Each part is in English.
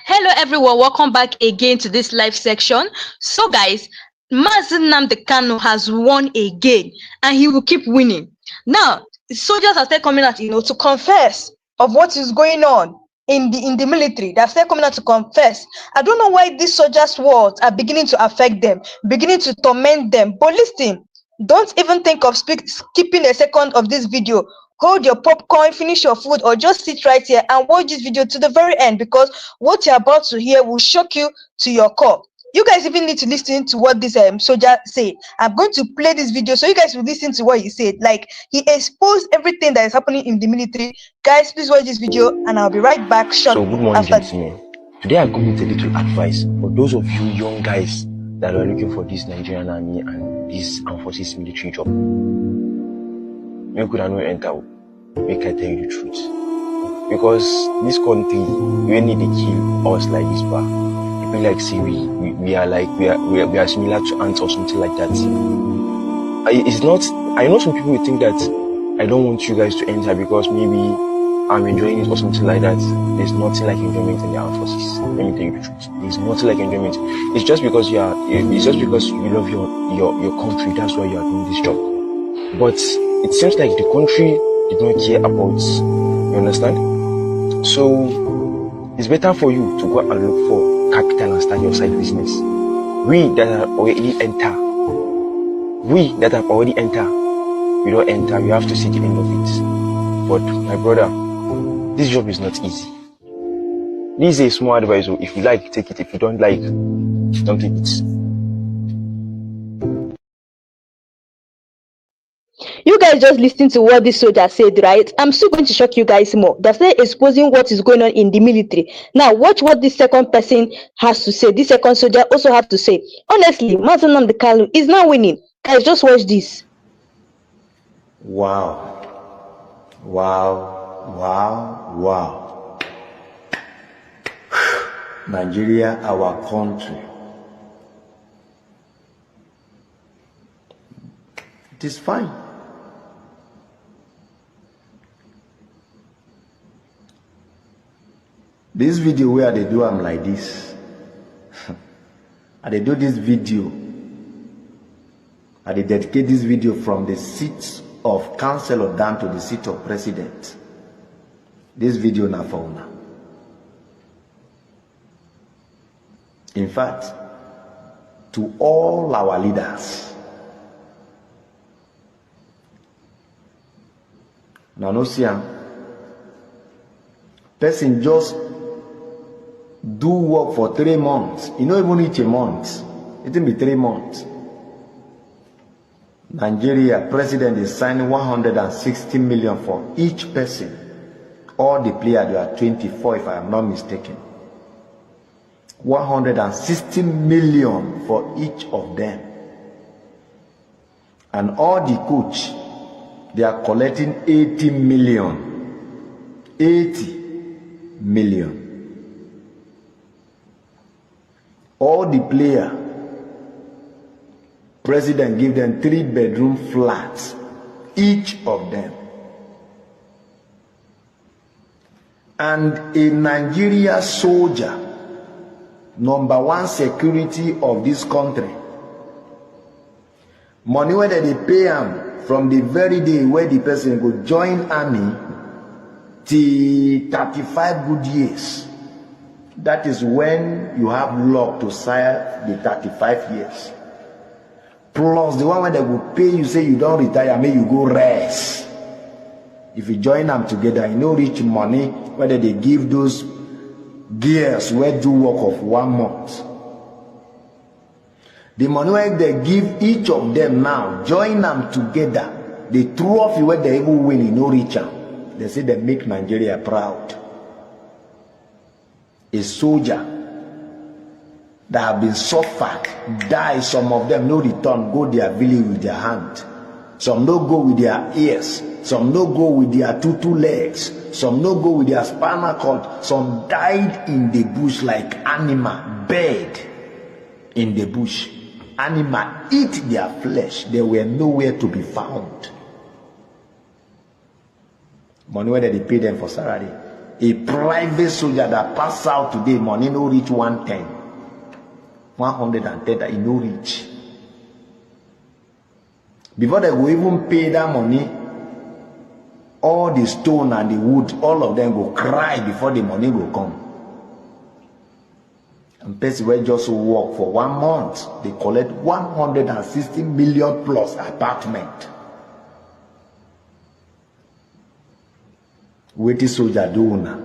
Hello everyone, welcome back again to this live section. So guys, Nnamdi Kanu has won again and he will keep winning. Now, soldiers are still coming out, to confess of what is going on in the military. They're still coming out to confess. I don't know why these soldiers' words are beginning to affect them, beginning to torment them. But listen, don't even think of skipping a second of this video. Hold your popcorn, finish your food, or just sit right here and watch this video to the very end, because what you're about to hear will shock you to your core. You guys even need to listen to what this soldier said. I'm going to play this video so you guys will listen to what he said. Like, he exposed everything that is happening in the military. Guys, please watch this video and I'll be right back shortly. So good morning, gentlemen. Today I come with a little advice for those of you young guys that are looking for this Nigerian army and this armed forces military job. Make could I not enter? Make I tell you the truth. Because this country, we need to kill us like this, but people like say we are similar to ants or something like that. It's not. I know some people will think that I don't want you guys to enter because maybe I'm enjoying it or something like that. There's nothing like enjoyment in the armed forces. Let me tell you the truth. There's nothing like enjoyment. It's just because you love your country. That's why you are doing this job. But it seems like the country did not care about. You understand? So it's better for you to go and look for capital and start your side business. We that have already entered, you don't enter. You have to see the end of it. But my brother, this job is not easy. This is a small advice. If you like, take it. If you don't like, don't take it. You guys just listen to what this soldier said, right? I'm still going to shock you guys more. They're still exposing what is going on in the military. Now, watch what this second person has to say. This second soldier also has to say. Honestly, Nnamdi Kanu is not winning. Guys, just watch this. Wow. Nigeria, our country. It is fine. This video where they do I'm like this. And they do this video. And they dedicate this video from the seat of councillor down to the seat of president. This video na for una. In fact, to all our leaders. Now no see person just do work for 3 months. You don't even reach a month. It will be 3 months. Nigeria president is signing 160 million for each person. All the players, they are 24 if I am not mistaken. 160 million for each of them. And all the coach, they are collecting 80 million. 80 million. All the player, president give them 3-bedroom flats, each of them. And a Nigeria soldier, #1 security of this country, money where they pay him from the very day where the person go join army till 35 good years. That is when you have luck to serve the 35 years. Plus the one where they will pay you, say you don't retire, may you go rest. If you join them together, you know rich money, whether they give those gears where do work of 1 month. The money where they give each of them now, join them together, they throw off where they even win, you know richer. They say they make Nigeria proud. A soldier that have been suffered, die, some of them no return, go their village with their hand. Some no go with their ears, some no go with their two legs, some no go with their spinal cord, some died in the bush like animal, bed in the bush. Animal eat their flesh, they were nowhere to be found. Money where they pay them for salary, A private soldier that pass out today, money no reach 110. 110 that he no reach. Before they go even pay that money, all the stone and the wood, all of them go cry before the money go come. And person will just work for 1 month, they collect 160 million plus apartment. Wetin soldier do now?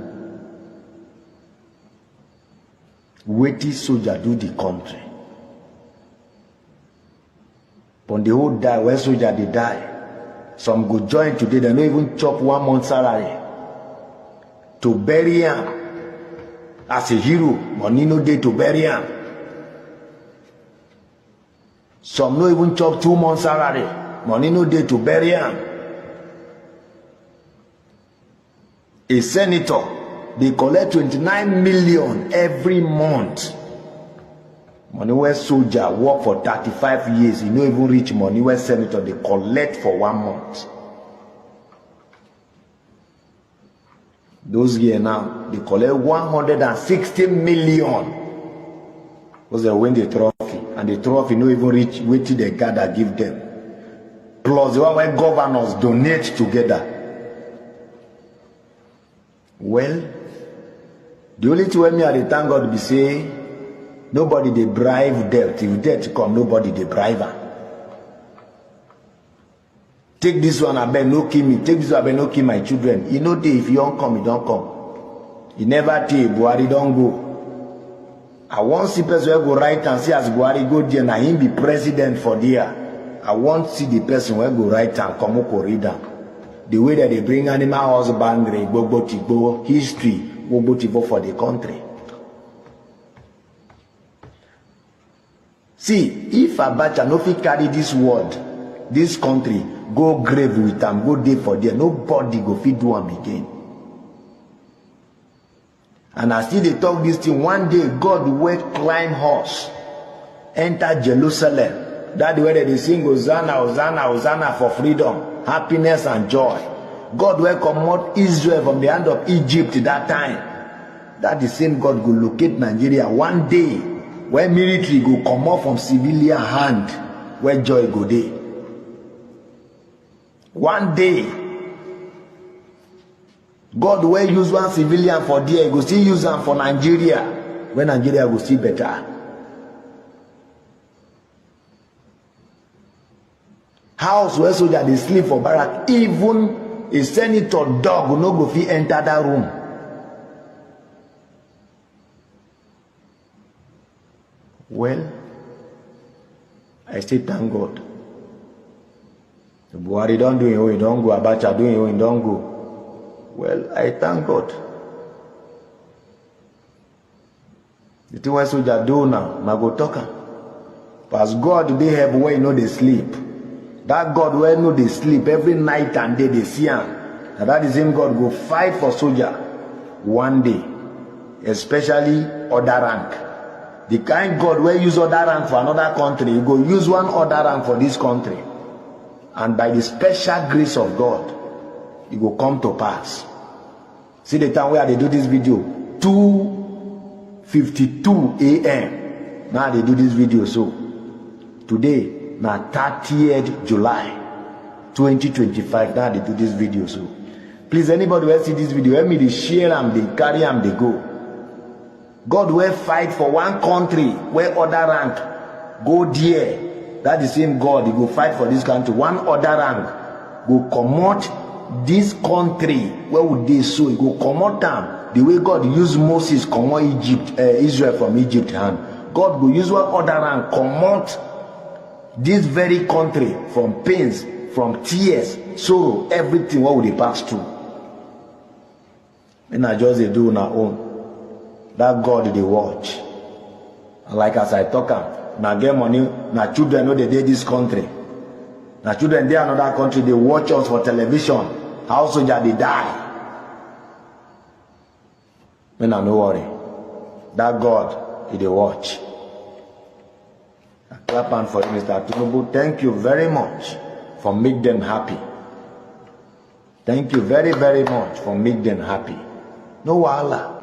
Wetin soldier do the country? When the whole die, when soldier they die, some go join today, they don't even chop 1 month salary to bury him as a hero. Money no day to bury him. Some no even chop 2 months salary. Money no day to bury him. A senator, they collect 29 million every month. Money where soldier work for 35 years, you no even reach money where senator they collect for 1 month. Those years now, they collect 160 million. Because they win the trophy, and the trophy no even reach wait till the God that give them. Plus the one where governors donate together. Well, the only thing when me at the thank God be say, nobody they bribe death. If death come, nobody they bribe her. Take this one, I bet no kill me. Take this one, I bet no kill my children. You know, if you don't come, you don't come. You never tell Buhari don't go. I want see person go right and see as Buhari go there, now him be president for there. I want see the person where go right and come up read down. The way that they bring animal husbandry, history, for the country. See, if Abacha no fit carry this word, this country, go grave with them, go day for there, nobody go fit do them again. And I see they talk this thing, one day God will climb horse, enter Jerusalem. That's the way that they sing Hosanna, Hosanna, Hosanna for freedom, happiness and joy. God will command Israel from the hand of Egypt that time. That the same God will locate Nigeria one day where military go come out from civilian hand, where joy go day. One day, God will use one civilian for there, he go still use them for Nigeria, when Nigeria will see better. House where soldier they sleep for barrack, even a senator dog will not go fit enter that room. Well, I say thank God. The Buhari don't do it, he don't go. Abacha doing it, he don't go. Well, I thank God. The thing why soldier do now, I go talk. Because God they have where you know they sleep. That God where know they sleep every night and day they see him. And that is him God go fight for soldier one day, especially other rank. The kind God where use other rank for another country, you go use one other rank for this country. And by the special grace of God, it will come to pass. See the time where they do this video, 2:52 a.m. Now they do this video. So today, now 30th July 2025, now they do this video. So please, anybody who see this video, help me to share them, they carry them, they go. God will fight for one country where other rank go there. That the same God, he go fight for this country. One other rank go comot this country. Where would they so? He go comot them the way God used Moses comot Israel from Egypt hand. God will use one other rank comot this very country from pains, from tears, sorrow, everything. What would they pass through? And I just they do on our own. That God they watch. And like as I talk, now get money, now children know they did this country. Now children they another country, they watch us for television. How soldier they die. Men are no worry. That God they watch. I clap hand for you, Mr. Tinubu. Thank you very much for make them happy. Thank you very, very much for make them happy. No wahala.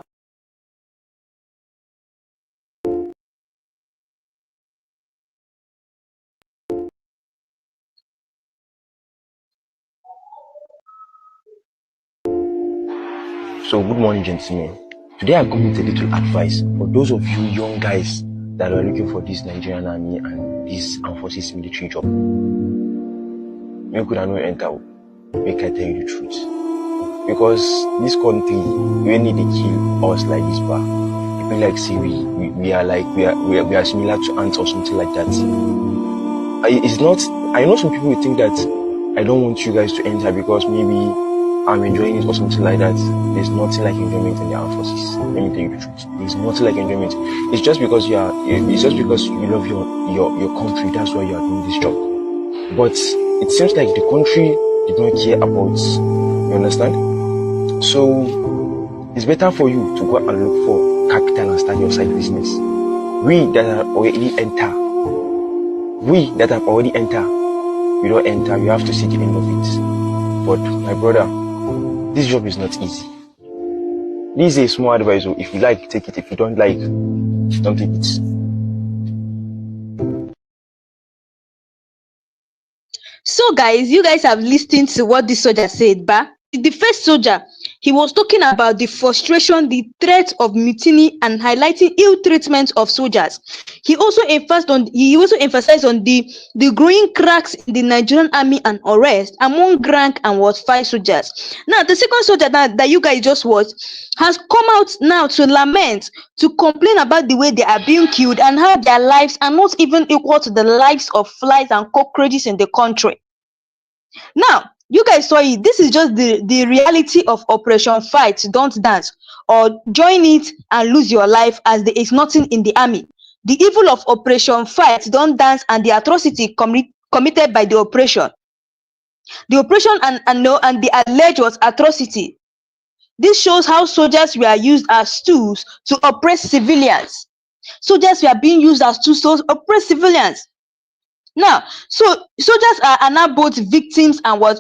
So, good morning, gentlemen. Today I'm coming with a little advice for those of you young guys that are looking for this Nigerian army and this armed forces military job. You could not enter. Make I tell you the truth. Because this country, we need to kill us like this, but it be like say we are similar to ants or something like that. It's not. I know some people will think that I don't want you guys to enter because maybe I'm enjoying it or something like that. There's nothing like enjoyment in the armed forces. Let me tell you the truth. There's nothing like enjoyment. It's just because you love your country. That's why you are doing this job. But it seems like the country did not care about. You understand? So it's better for you to go and look for capital and start your side business. We that have already entered, you don't enter. You have to see the end of it. But my brother, this job is not easy. This is a small advice. If you like, take it. If you don't like, don't take it. So guys, you guys have listened to what this soldier said, but the first soldier, he was talking about the frustration, the threat of mutiny, and highlighting ill treatment of soldiers. He also emphasized on the growing cracks in the Nigerian army and arrest among rank and what file soldiers. Now, the second soldier that you guys just watched has come out now to lament, to complain about the way they are being killed and how their lives are not even equal to the lives of flies and cockroaches in the country. Now, you guys saw it. This is just the reality of Operation Fight, Don't Dance, or join it and lose your life, as there is nothing in the army. The evil of Operation Fight, Don't Dance, and the atrocity committed by the operation. The operation and the alleged was atrocity. This shows how soldiers were used as tools to oppress civilians. Soldiers were being used as tools to oppress civilians. Now, so soldiers are now both victims and what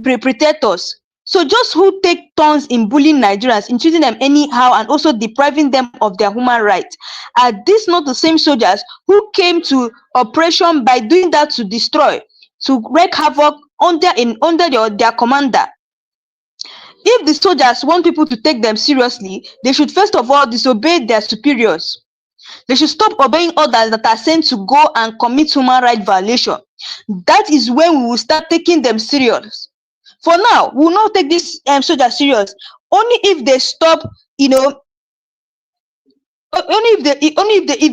perpetrators. So just who take turns in bullying Nigerians, in treating them anyhow, and also depriving them of their human rights. Are these not the same soldiers who came to operation by doing that to destroy, to wreak havoc under their commander? If the soldiers want people to take them seriously, they should first of all disobey their superiors. They should stop obeying orders that are sent to go and commit human rights violation. That is when we will start taking them serious. For now, we will not take this soldiers serious. Only if they stop, if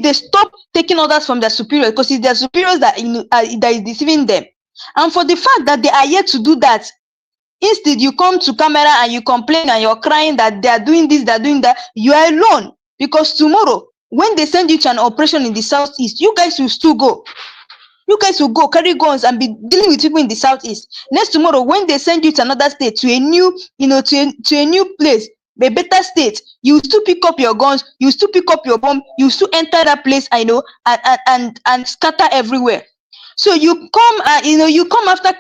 they stop taking orders from their superiors, because it's their superiors that that is deceiving them. And for the fact that they are yet to do that, instead you come to camera and you complain and you're crying that they are doing this, they're doing that, you are alone. Because tomorrow, when they send you to an operation in the southeast, you guys will still go. You guys will go carry guns and be dealing with people in the southeast. Next tomorrow, when they send you to another state, to a new, to a new place, a better state, you still pick up your guns, you still pick up your bomb, you still enter that place, and scatter everywhere. So you come, you come after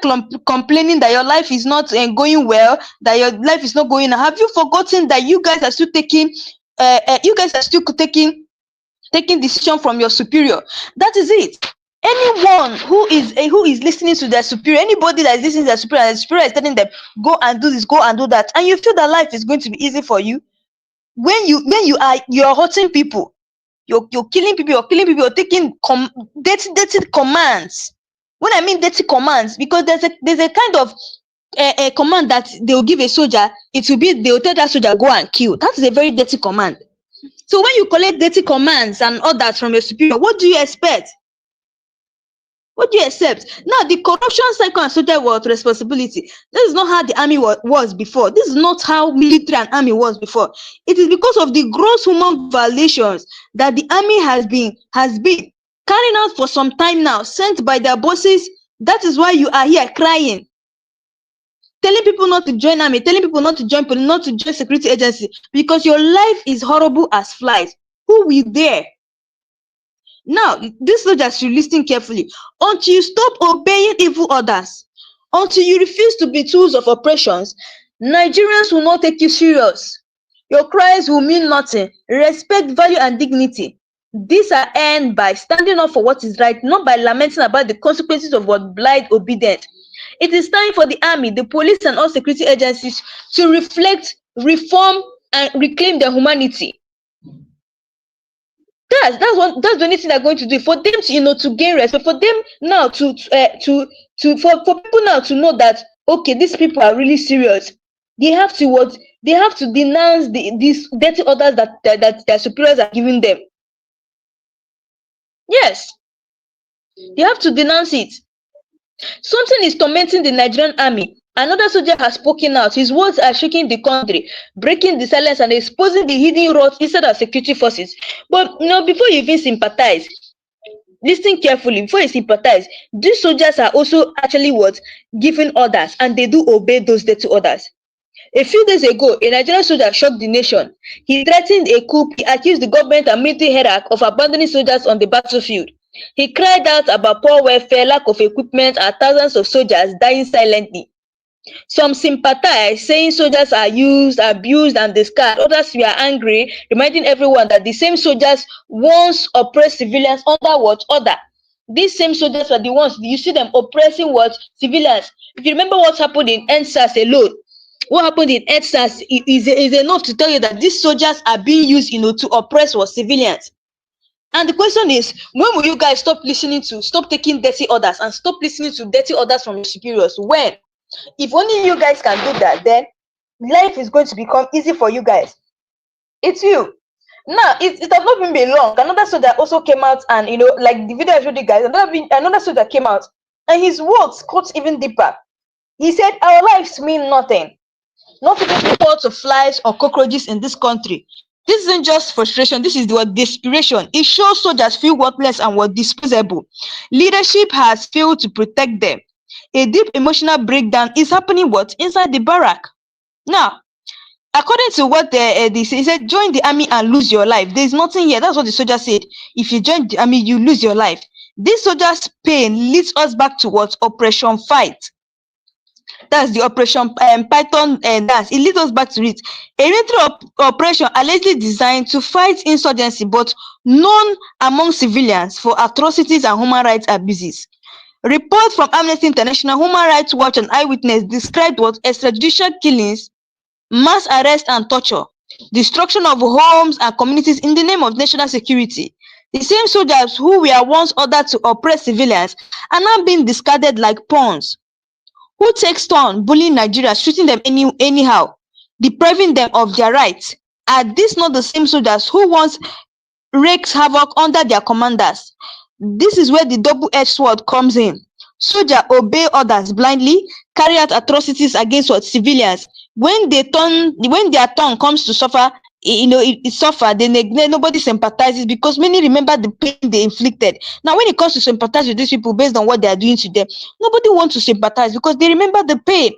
complaining that your life is not going well, that your life is not going. Have you forgotten that you guys are still taking, taking decision from your superior? That is it. Anyone who is listening to their superior, anybody that is listening to their superior, and the superior is telling them go and do this, go and do that, and you feel that life is going to be easy for you, when you're hurting people, you're killing people, you're taking dirty commands. When I mean dirty commands, because there's a kind of a command that they will give a soldier, it will be they will tell that soldier go and kill. That is a very dirty command. So when you collect dirty commands and orders from your superior, what do you expect? What do you accept? Now, the corruption cycle and social world responsibility. This is not how the army was before. This is not how military and army was before. It is because of the gross human violations that the army has been carrying out for some time now, sent by their bosses. That is why you are here crying, telling people not to join army, telling people not to join police, not to join security agency, because your life is horrible as flies. Who will dare? Now, these soldiers should listen carefully. Until you stop obeying evil orders, until you refuse to be tools of oppressions, Nigerians will not take you serious. Your cries will mean nothing. Respect, value, and dignity. These are earned by standing up for what is right, not by lamenting about the consequences of what blind obedience. It is time for the army, the police, and all security agencies to reflect, reform, and reclaim their humanity. That's the only thing they're going to do for them to to gain respect, for them now for people now to know that okay, these people are really serious. They have to what they have to denounce these dirty orders that their superiors are giving them. Yes, they have to denounce it. Something is tormenting the Nigerian army. Another soldier has spoken out. His words are shaking the country, breaking the silence and exposing the hidden rot inside our security forces. But before you even sympathize, listen carefully. Before you sympathize, these soldiers are also actually what giving orders, and they do obey those dirty orders. A few days ago, a Nigerian soldier shocked the nation. He threatened a coup. He accused the government and military hierarchy of abandoning soldiers on the battlefield. He cried out about poor welfare, lack of equipment, and thousands of soldiers dying silently. Some sympathized, saying soldiers are used, abused, and discarded. Others were angry, reminding everyone that the same soldiers once oppressed civilians under what order? These same soldiers were the ones you see them oppressing what civilians. If you remember what happened in NSAS alone, what happened in NSAS is enough to tell you that these soldiers are being used, to oppress what civilians. And the question is, when will you guys stop taking dirty orders and stop listening to dirty orders from your superiors? When? If only you guys can do that, then life is going to become easy for you guys. It's you. Now, it has not even been long. Another soldier also came out, and like the video I showed you guys, another soldier came out, and his words cut even deeper. He said, "Our lives mean nothing. Not even equal to flies or cockroaches in this country. This isn't just frustration, this is what desperation. It shows soldiers feel worthless and were disposable. Leadership has failed to protect them. A deep emotional breakdown is happening inside the barrack." Now, according to what they say, he said, join the army and lose your life. There's nothing here. That's what the soldier said. If you join the army, you lose your life. This soldier's pain leads us back to what? Operation Fight. That's the Operation Python dance. It leads us back to it. A military operation allegedly designed to fight insurgency, but known among civilians for atrocities and human rights abuses. Reports from Amnesty International, Human Rights Watch, and Eyewitness described what extrajudicial killings, mass arrest and torture, destruction of homes and communities in the name of national security. The same soldiers who were once ordered to oppress civilians are now being discarded like pawns. Who takes turn bullying Nigeria, treating them anyhow, depriving them of their rights? Are these not the same soldiers who once wreaked havoc under their commanders? This is where the double-edged sword comes in. Soldiers obey orders blindly, carry out atrocities against civilians. When their turn comes to suffer, it suffer, nobody sympathizes because many remember the pain they inflicted. Now, when it comes to sympathize with these people based on what they are doing to them, nobody wants to sympathize because they remember the pain.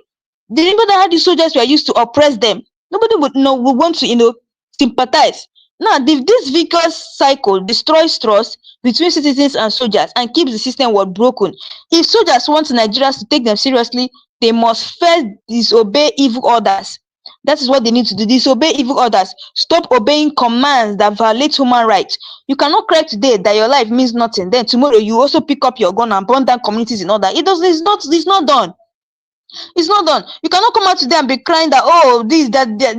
They remember that how the soldiers were used to oppress them. Nobody would want to sympathize. Now, this vicious cycle destroys trust between citizens and soldiers and keeps the system broken. If soldiers want Nigerians to take them seriously, they must first disobey evil orders. That is what they need to do. Disobey evil orders. Stop obeying commands that violate human rights. You cannot cry today that your life means nothing. Then tomorrow you also pick up your gun and burn down communities in order. It's not done. It's not done. You cannot come out today and be crying that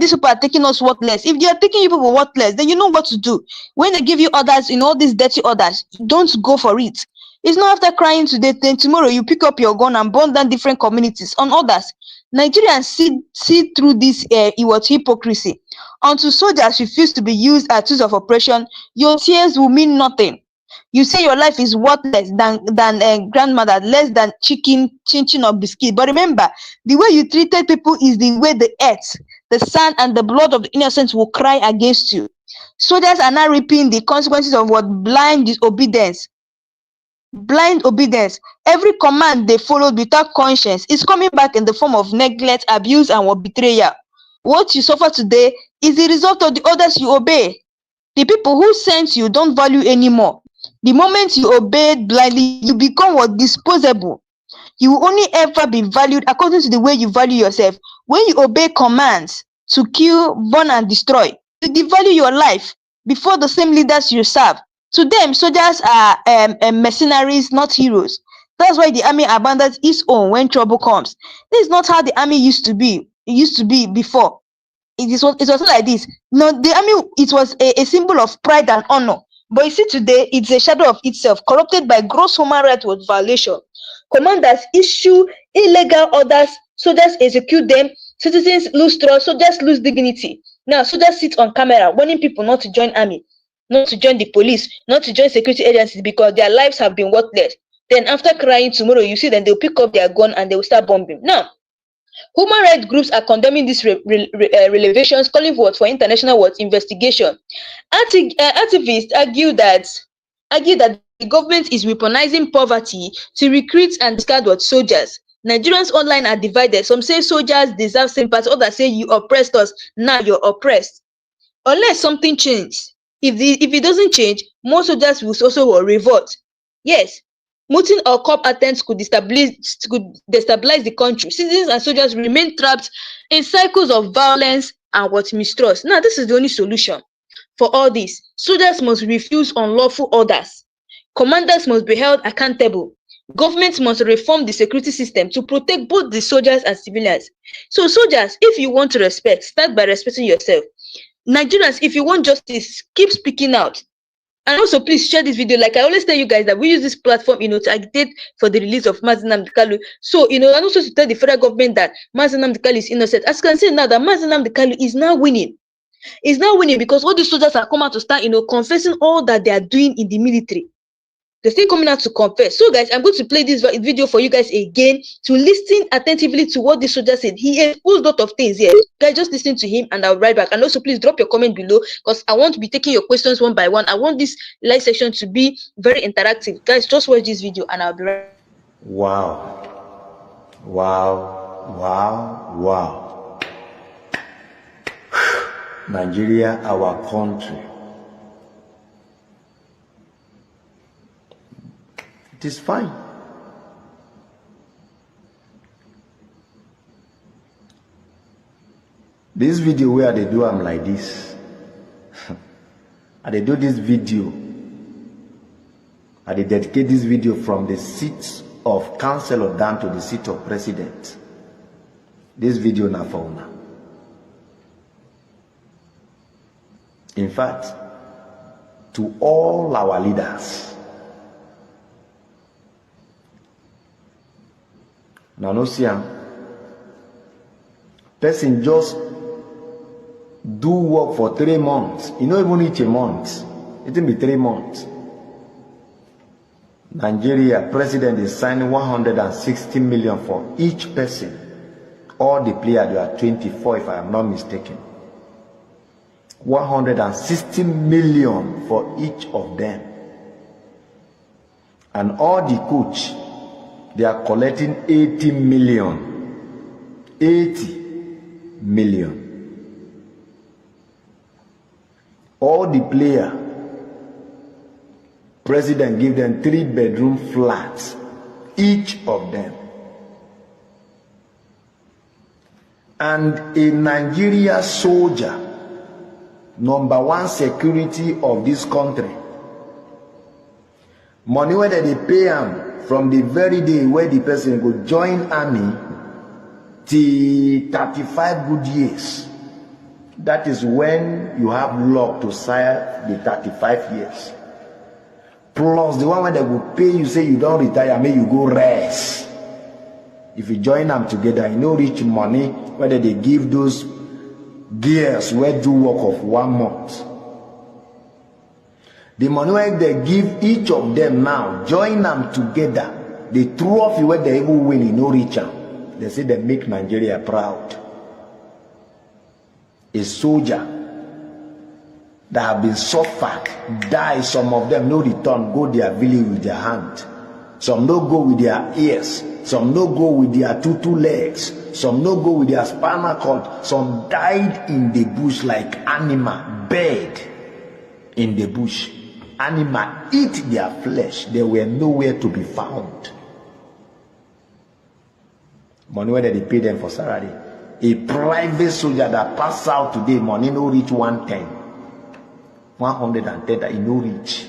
these people are taking us worthless. If they are taking you people worthless, then you know what to do. When they give you orders, all these dirty orders, don't go for it. It's not after crying today, then tomorrow you pick up your gun and burn down different communities on others. Nigerians see through this hypocrisy. Until soldiers refuse to be used as tools of oppression, your tears will mean nothing. You say your life is worthless than grandmother, less than chicken, chin or biscuit. But remember, the way you treated people is the way the earth, the sand, and the blood of the innocent will cry against you. Soldiers are now reaping the consequences of blind disobedience. Blind obedience. Every command they followed without conscience is coming back in the form of neglect, abuse, and betrayal. What you suffer today is the result of the orders you obey. The people who sent you don't value anymore. The moment you obeyed blindly, you become disposable. You will only ever be valued according to the way you value yourself. When you obey commands, to kill, burn, and destroy. You devalue your life before the same leaders you serve. To them, soldiers are mercenaries, not heroes. That's why the army abandons its own when trouble comes. This is not how the army used to be. It used to be before. It was not like this. No, the army, it was a symbol of pride and honor. But you see, today it's a shadow of itself, corrupted by gross human rights violation. Commanders issue illegal orders, soldiers execute them, citizens lose trust, soldiers lose dignity. Now soldiers sit on camera warning people not to join army, not to join the police, not to join security agencies because their lives have been worthless. Then after crying tomorrow, you see them, they'll pick up their gun and they will start bombing. Now human rights groups are condemning these revelations, calling for international investigation. Activists argue that the government is weaponizing poverty to recruit and discard soldiers. Nigerians online are divided. Some say soldiers deserve sympathy, others say you oppressed us, now you're oppressed. Unless something changes, if it doesn't change, more soldiers will revolt. Yes, mutin or cop attempts could destabilize the country. Citizens and soldiers remain trapped in cycles of violence and mistrust. Now, this is the only solution for all this. Soldiers must refuse unlawful orders. Commanders must be held accountable. Government must reform the security system to protect both the soldiers and civilians. So soldiers, if you want to respect, start by respecting yourself. Nigerians, if you want justice, keep speaking out. And also, please share this video. Like I always tell you guys that we use this platform, to agitate for the release of Nnamdi Kanu. So, and also to tell the federal government that Nnamdi Kanu is innocent. As you can see now, that Nnamdi Kanu is now winning. Is now winning because all the soldiers are coming out to start, confessing all that they are doing in the military. They're still coming out to confess. So, guys, I'm going to play this video for you guys again to listen attentively to what the soldier said. He exposed a lot of things here. Guys, just listen to him and I'll be right back. And also, please drop your comment below because I want to be taking your questions one by one. I want this live section to be very interactive. Guys, just watch this video and I'll be right back. Wow. Wow. Wow. Wow. Nigeria, our country. It is fine. This video where they do I'm like this. And they do this video. And they dedicate this video from the seat of councillor down to the seat of president. This video na for una. In fact, to all our leaders. Now, no see, person just do work for 3 months. You don't even reach a month. It will be 3 months. Nigeria president is signing 160 million for each person. All the players, they are 24, if I am not mistaken. 160 million for each of them. And all the coach, they are collecting 80 million. 80 million. All the players, president give them 3-bedroom flats, each of them. And a Nigeria soldier, #1 security of this country, money where they pay him from the very day where the person go join army till 35 good years. That is when you have luck to serve the 35 years. Plus the one where they go pay you, say you don't retire, may you go rest. If you join them together, you know rich money, whether they give those gears where do work of 1 month. The money where they give each of them now, join them together, the trophy where they even win, you know rich. They say they make Nigeria proud. A soldier that have been suffered, die, some of them no return, go their village with their hand. Some no go with their ears, some no go with their two legs, some no go with their spinal cord, some died in the bush like animal, bed in the bush. Animal eat their flesh, they were nowhere to be found. Money where they pay them for salary, A private soldier that pass out today, money no reach 110. 110 that he no reach.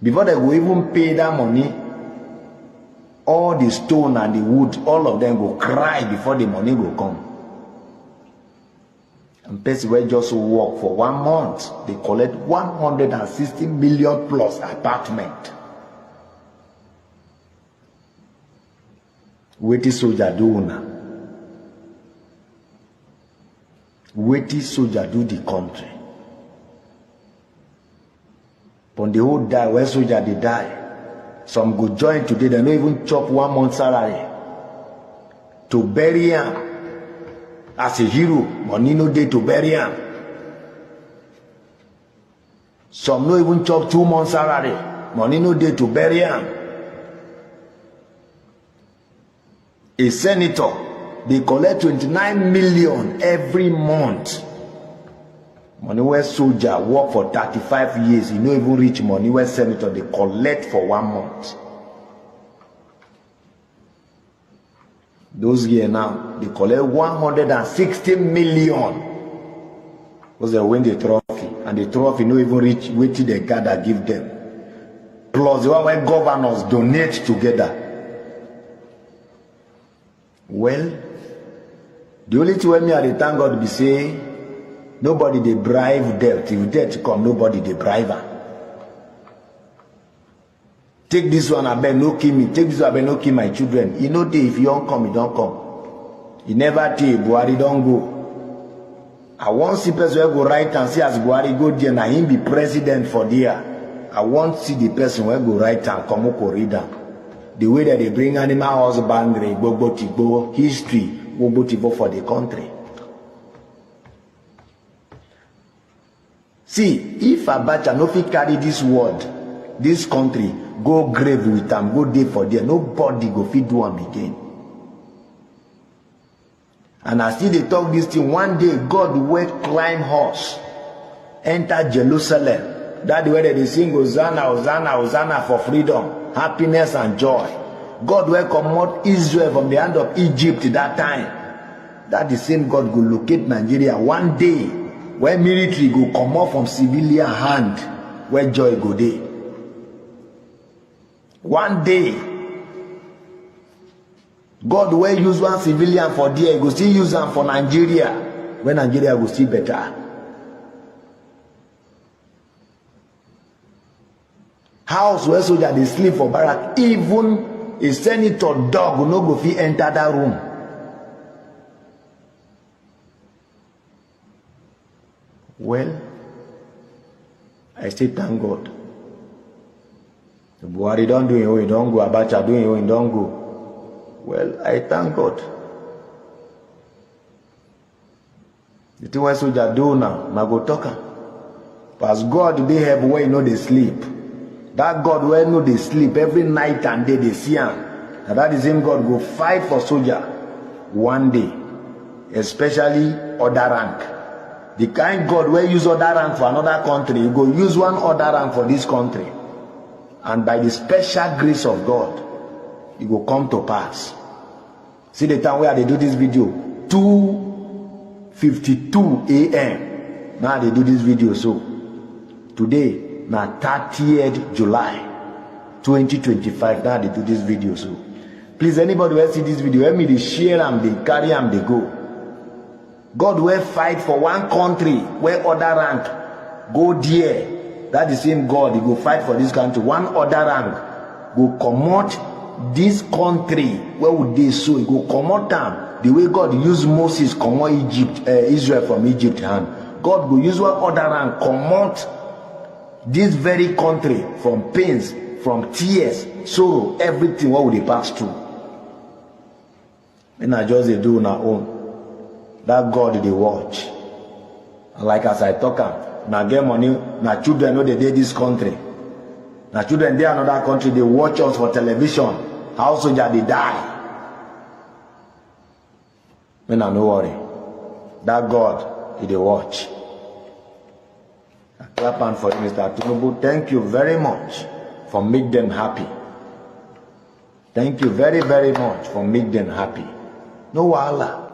Before they go even pay that money, all the stone and the wood, all of them go cry before the money go come. And person will just work for 1 month, they collect 160 million plus apartment. Wetin soldier do now? Wetin soldier do the country? But the whole die, when soldier they die, some go join today, they don't even chop 1 month salary to bury him as a hero. Money no day to bury him. Some no even chop 2 months salary. Money no day to bury him. A senator, they collect 29 million every month. Money where soldier work for 35 years, he no even reach money where senator they collect for 1 month. Those years now, they collect 160 million. Because they win the trophy, and the trophy no even reach wait till the God that give them. Plus the one where governors donate together. Well, the only thing when me at the thank God be say, nobody they bribe death. If death come, nobody they bribe her. Take this one, I bet no kill me. Take this one, I bet no kill my children. You know, if you don't come, you don't come. You never tell Buhari don't go. I want to see person who go right and see as Buhari go there, now him be president for there. I want to see the person who go right and come up read them. The way that they bring animal husbandry, Gbogbo history, Gbogbo for the country. See, if Abacha no fit carry this word, this country, go grave with them, go day for there, nobody go fit do them again. And I see they talk this thing, one day God will climb horse, enter Jerusalem. That's the way that they sing Hosanna, Hosanna, Hosanna for freedom, happiness and joy. God will come out Israel from the hand of Egypt that time. That the same God will locate Nigeria one day where military go come out from civilian hand, where joy go day. One day, God will use one civilian for there, he go still use them for Nigeria, when Nigeria will see better. House where soldier they sleep for barrack, even a senator dog will not go fit enter that room. Well, I say thank God. Buhari don't do it, he don't go. Abacha doing it, he don't go. Well, I thank God. The thing why soldier do now go talk. Because God they have where you know they sleep. That God where you know they sleep every night and day they see him. And that is him God go fight for soldier one day. Especially other rank. The kind God where use other rank for another country, you go use one other rank for this country. And by the special grace of God, it will come to pass. See the time where they do this video, 2:52 a.m. Now they do this video. So today, now 30th July 2025. Now they do this video. So please, anybody who see this video, help me to share them, they carry them, they go. God will fight for one country where other rank go there. That the same God, he go fight for this country. One other rank go comot this country. Where would they so? He go comot them. The way God used Moses comot Israel from Egypt hand. God go use one other rank comot this very country from pains, from tears, sorrow, everything. What would they pass through? And I just they do on our own. That God they watch. And like as I talk now get money, now children know they did this country. Now children they another country, they watch us for television. How soldier they die. When I no worry. That God they watch. I clap hand for you, Mr. Tinubu. Thank you very much for make them happy. Thank you very, very much for make them happy. No wahala.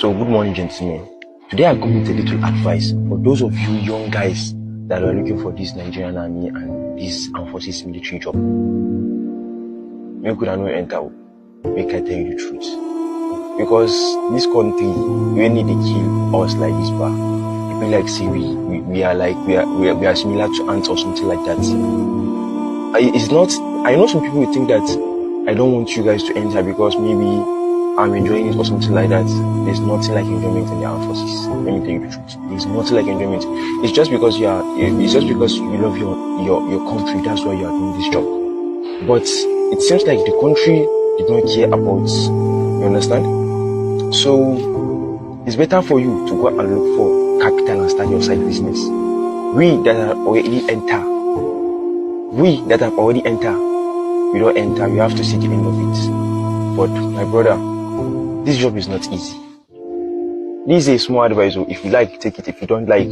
So good morning, gentlemen. Today I come with a little advice for those of you young guys that are looking for this Nigerian army and this armed forces military job. Make could I not enter, make I tell you the truth. Because this country, we need to kill us like this, but people like say we are similar to ants or something like that. It's not. I know some people will think that I don't want you guys to enter because maybe I'm enjoying it or something like that. There's nothing like enjoyment in the armed forces. Let me tell you the truth. There's nothing like enjoyment. It's just because you love your country. That's why you are doing this job. But it seems like the country did not care about. You understand? So it's better for you to go and look for capital and start your side business. We that have already entered, you don't enter. You have to see the end of it. But my brother, this job is not easy. This is a small advice. So if you like, take it. If you don't like,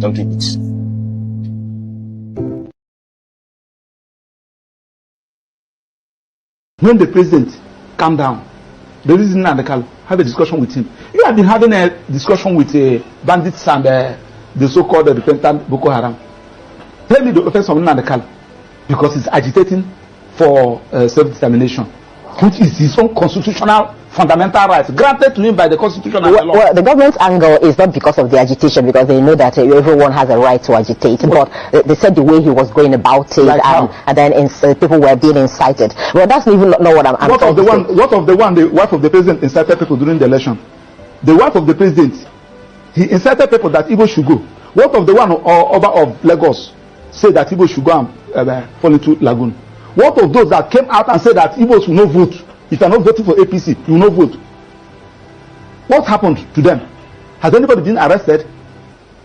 don't take it. When the president calm down, the reason Nnamdi Kanu have a discussion with him. You have been having a discussion with bandits and the so-called repentant Boko Haram. Tell me the offense of Nnamdi Kanu, because he's agitating for self-determination, which is his own constitutional fundamental rights granted to him by the constitution and the law. Well, the government's angle is not because of the agitation, because they know that everyone has a right to agitate, but they said the way he was going about it, like and then people were being incited. Well, that's even not what I'm What of the wife of the president incited people during the election? The wife of the president, he incited people that Igbo should go. What of the one Oba of Lagos said that Igbo should go and fall into lagoon? What of those that came out and said that Igbos will not vote? If you are not voting for APC, you will not vote. What happened to them? Has anybody been arrested?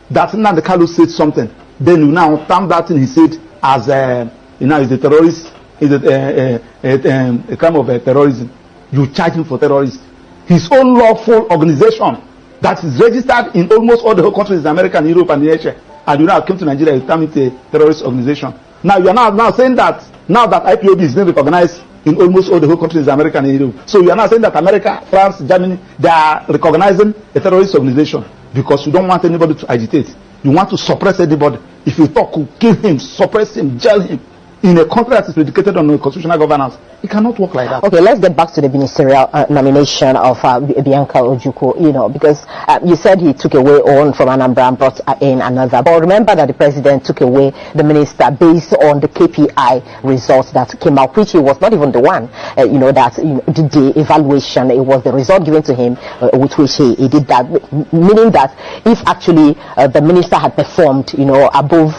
That Nnamdi Kanu said something, then you now term that thing he said as is a terrorist, is a crime of terrorism. You charge him for terrorism. His own lawful organization that is registered in almost all the whole countries in America and Europe and Asia, and you now came to Nigeria, you term it a terrorist organization. Now you are now saying that now that IPOB is being recognized in almost all the whole countries in America and Europe. So you are now saying that America, France, Germany, they are recognizing a terrorist organization because you don't want anybody to agitate. You want to suppress anybody. If you talk, you kill him, suppress him, jail him. In a country that is predicated on constitutional governance, it cannot work like that. Okay, let's get back to the ministerial nomination of Bianca Ojukwu, because you said he took away one from Anambra and brought in another. But remember that the president took away the minister based on the KPI results that came out, which he was not even the one, that did the evaluation. It was the result given to him with which he did that, meaning that if actually the minister had performed, above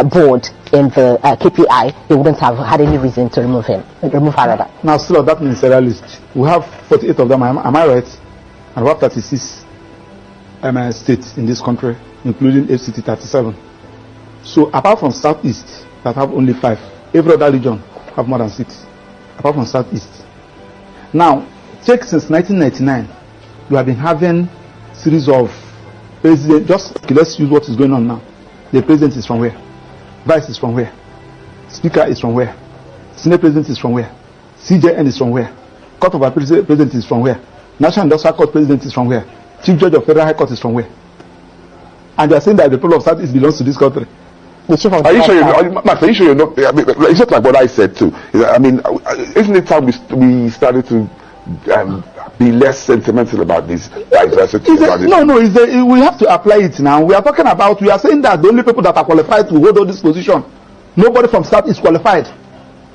board in the KPI, they wouldn't have had any reason to remove her rather. Now, still on that ministerial list, we have 48 of them, am I right? And we have 36 states in this country, including FCT 37. So, apart from Southeast, that have only 5, every other region have more than 6, apart from Southeast. Now, check since 1999, we have been having series of presidents. Let's use what is going on now. The president is from where? Vice is from where? Speaker is from where? Senate President is from where? CJN is from where? Court of Appeal President is from where? National Industrial Court President is from where? Chief Judge of Federal High Court is from where? And they are saying that the people of Southeast belongs to this country. The chief of Are you the sure staff. Max, are you sure you're not? I mean, it's just like what I said too. I mean, isn't it time we started to be less sentimental about this diversity? We have to apply it now. We are saying that the only people that are qualified to hold on this position, nobody from South is qualified.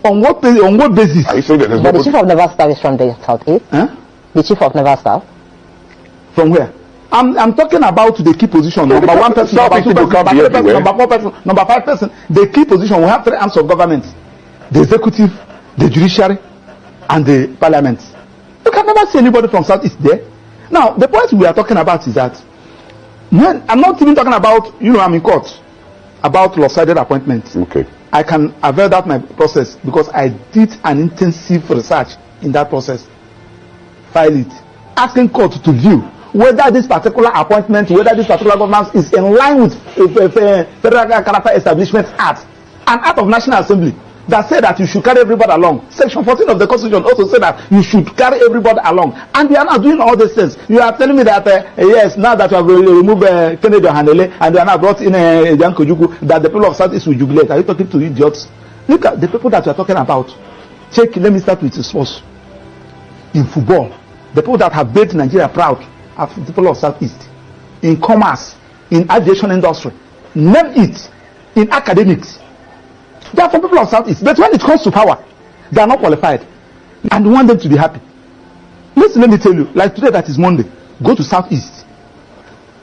On what basis? Are you saying that But the chief of naval staff is from the Southeast? Huh? The chief of naval staff? From where? I'm talking about the key position. Number one person, number two person, number three person, number 4 person, number 5 person. The key position, we have 3 arms of government: the executive, the judiciary, and the parliament. You can never see anybody from Southeast there. Now, the point we are talking about is that when I'm not even talking about, I'm in court about lopsided appointments. Okay. I can avail that my process because I did an intensive research in that process. File it, asking court to view whether this particular appointment, whether this particular governance is in line with Federal Character Establishment Act, an act of National Assembly that said that you should carry everybody along. Section 14 of the Constitution also said that you should carry everybody along. And we are not doing all these things. You are telling me that, yes, now that you have removed Kennedy Hanele and you are now brought in Janko Juku, that the people of Southeast will jubilate. Are you talking to idiots? Look at the people that you are talking about. Let me start with the source. In football, the people that have made Nigeria proud are the people of Southeast. In commerce, in aviation industry, name it. In academics, they are from people of Southeast. But when it comes to power, they are not qualified. And we want them to be happy. Listen, let me tell you, like today that is Monday, go to Southeast.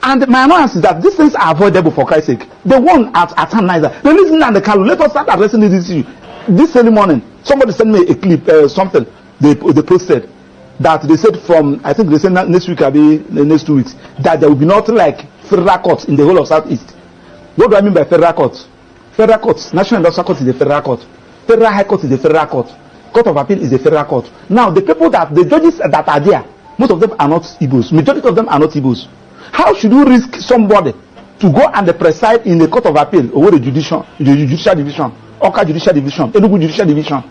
And my annoyance is that these things are avoidable for Christ's sake. The one at Niger, the reason and the Kanu, let us start addressing this issue. This early morning, somebody sent me a clip, something they posted, that they said from, I think they said next week, the next 2 weeks, that there will be nothing like federal courts in the whole of Southeast. What do I mean by federal courts? Federal courts, National Industrial Court is a federal court. Federal High Court is a federal court. Court of Appeal is a federal court. Now, the judges that are there, most of them are not Igbos. Majority of them are not Igbos. How should you risk somebody to go and preside in the Court of Appeal over the judicial division, Oka Judicial Division, Enugu Judicial Division?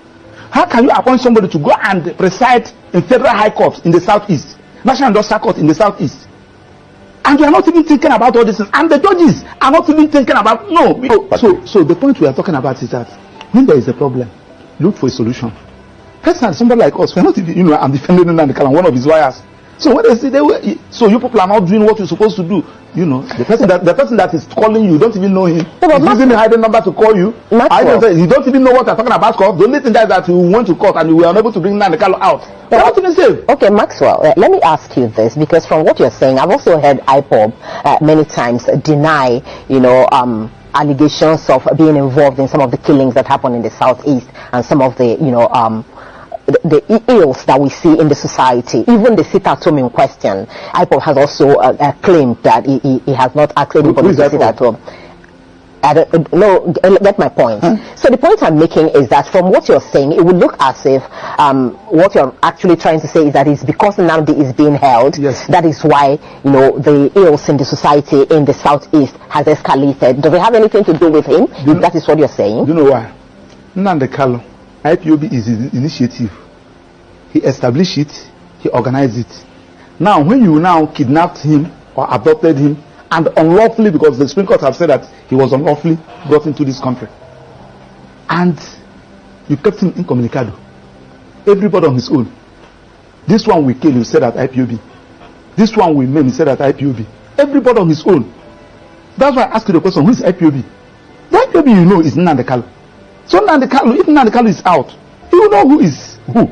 How can you appoint somebody to go and preside in Federal High Court in the Southeast, National Industrial Court in the Southeast? And you are not even thinking about all this, and the judges are not even thinking about So the point we are talking about is that when there is a problem, look for a solution. Personally, somebody like us, we are not even, I'm defending Nnamdi Kanu, one of his lawyers. So when they say so you people are not doing what you're supposed to do, the person that is calling you, don't even know him. He's using a hidden number to call you. You don't even know what you're talking about. The only thing that is that you went to court and you were unable to bring Nnamdi Kanu out. Not even safe. Okay, Maxwell, let me ask you this, because from what you're saying, I've also heard IPOB many times deny, allegations of being involved in some of the killings that happen in the Southeast and some of the, the ills that we see in the society. Even the sit-at-home in question, IPOB has also claimed that he has not asked anybody to sit at home. No, get my point. So the point I'm making is that from what you're saying, it would look as if what you're actually trying to say is that it's because Nnamdi is being held, yes, that is why the ills in the society in the Southeast has escalated. Does it have anything to do with him? That is what you're saying. Do you know why? Nnamdi Kanu, IPOB is his initiative. He established it, he organized it. Now, when you now kidnapped him or adopted him, and unlawfully, because the Supreme Court have said that he was unlawfully brought into this country, and you kept him incommunicado, everybody on his own. This one we kill, you said at IPOB. This one we maim, you said at IPOB. Everybody on his own. That's why I asked you the question, who is IPOB? The IPOB is Nnamdi Kanu. So Nnamdi Kanu, if Nnamdi Kanu is out, he will know who is who.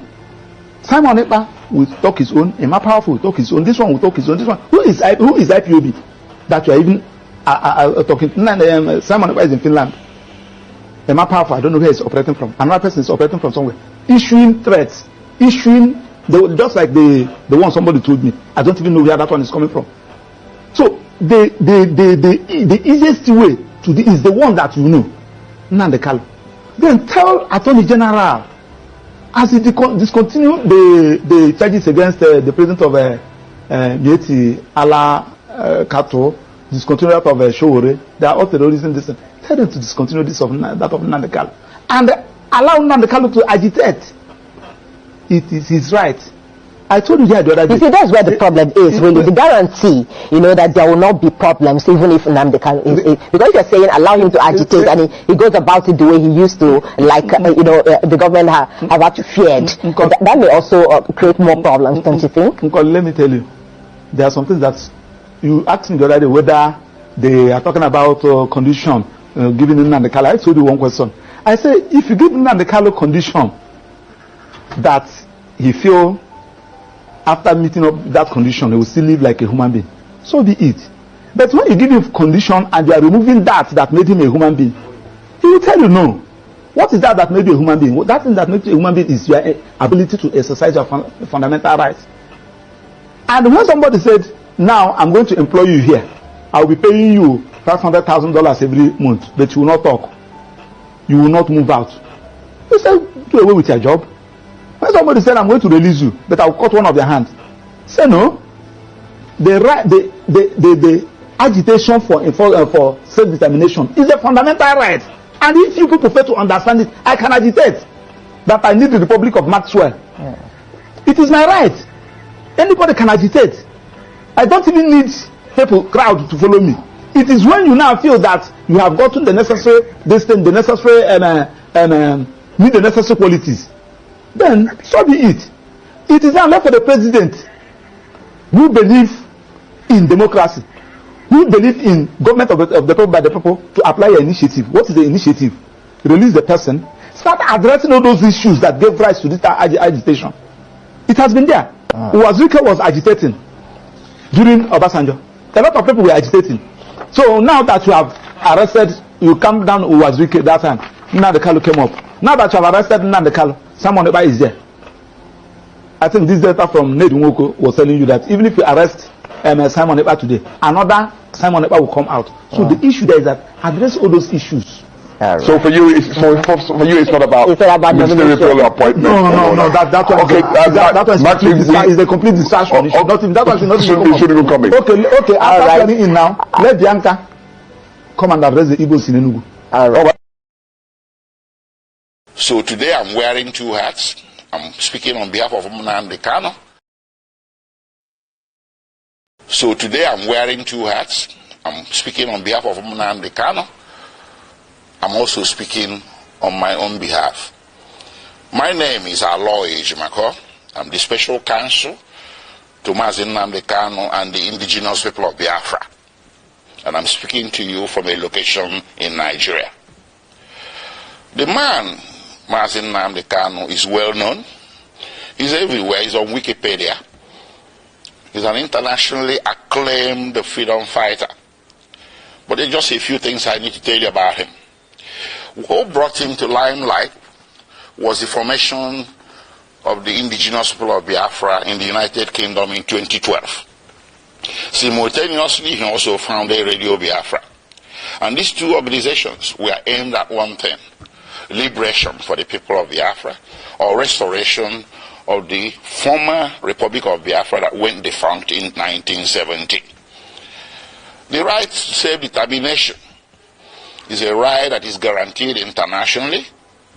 Simon Ekpa will talk his own, Emma Powerful will talk his own, this one will talk his own, this one. Who is IPOB? That you are even talking. Simon Ekpa is in Finland. Emma Powerful, I don't know where he's operating from. Another person is operating from somewhere. Issuing threats. Just like the one somebody told me. I don't even know where that one is coming from. So the easiest way to do is the one that you know. Nnamdi Kanu. Then tell Attorney General, as he discontinue the charges against the president of Mieti Ala Kato, discontinue that of Showore, they are all terrorism. Tell them to discontinue that of Nnamdi Kanu, and allow Nnamdi Kanu to agitate. It is his right. I told you the other day. You see, that's where the problem is, really. The guarantee, that there will not be problems, even if Nnamdi Kanu is, because you're saying allow him to agitate, and he goes about it the way he used to, like, the government have actually feared. That may also create more problems, don't you think? Let me tell you, there are some things that you asked me the other day whether they are talking about condition giving Nnamdi Kanu. I told you one question. I say, if you give Nnamdi Kanu condition that he feel after meeting up that condition, he will still live like a human being, so be it. But when you give him condition and you are removing that made him a human being, he will tell you no. What is that made you a human being? That thing that makes you a human being is your ability to exercise your fundamental rights. And when somebody said, now I'm going to employ you here, I will be paying you $500,000 every month, but you will not talk, you will not move out, you say, do away with your job. When somebody said, I'm going to release you, but I will cut one of your hands, say no. The agitation for self-determination is a fundamental right. And if you people fail to understand it, I can agitate that I need the Republic of Maxwell. Yeah. It is my right. Anybody can agitate. I don't even need crowd to follow me. It is when you now feel that you have gotten the necessary need the necessary qualities, then so be it. It is now left for the president who believe in democracy, who believe in government of the people by the people, to apply an initiative. What is the initiative? Release the person, start addressing all those issues that gave rise to this agitation. It has been there. Uwazirike was agitating during Obasanjo. A lot of people were agitating. So now that you have arrested, you come down Uwazirike that time, Nnamdi Kanu came up. Now that you have arrested Nnamdi Kanu, someone is there. I think this data from Ned Nwoko was telling you that even if you arrest Simon Ekpa today, another Simon Ekpa will come out. So the issue there is that address all those issues. So for you, it's not about ministerial appointment. No. That one. Okay, that is a complete distraction. That one should not even come in. Okay. After turning in now, let Bianca come and address the Igbos in Enugu. All right. So today I'm wearing two hats. I'm speaking on behalf of Nnamdi Kanu. So today I'm wearing two hats. I'm speaking on behalf of Nnamdi Kanu. I'm also speaking on my own behalf. My name is Aloy Ejimako. I'm the special counsel to Mazi Nnamdi Kanu and the indigenous people of Biafra. And I'm speaking to you from a location in Nigeria. The man, Mazi Nnamdi Kanu, is well known. He's everywhere. He's on Wikipedia. He's an internationally acclaimed freedom fighter. But there's just a few things I need to tell you about him. What brought him to limelight was the formation of the indigenous people of Biafra in the United Kingdom in 2012. Simultaneously, he also founded Radio Biafra. And these two organizations were aimed at one thing: liberation for the people of Biafra, or restoration of the former Republic of Biafra that went defunct in 1970. The right to self-determination is a right that is guaranteed internationally,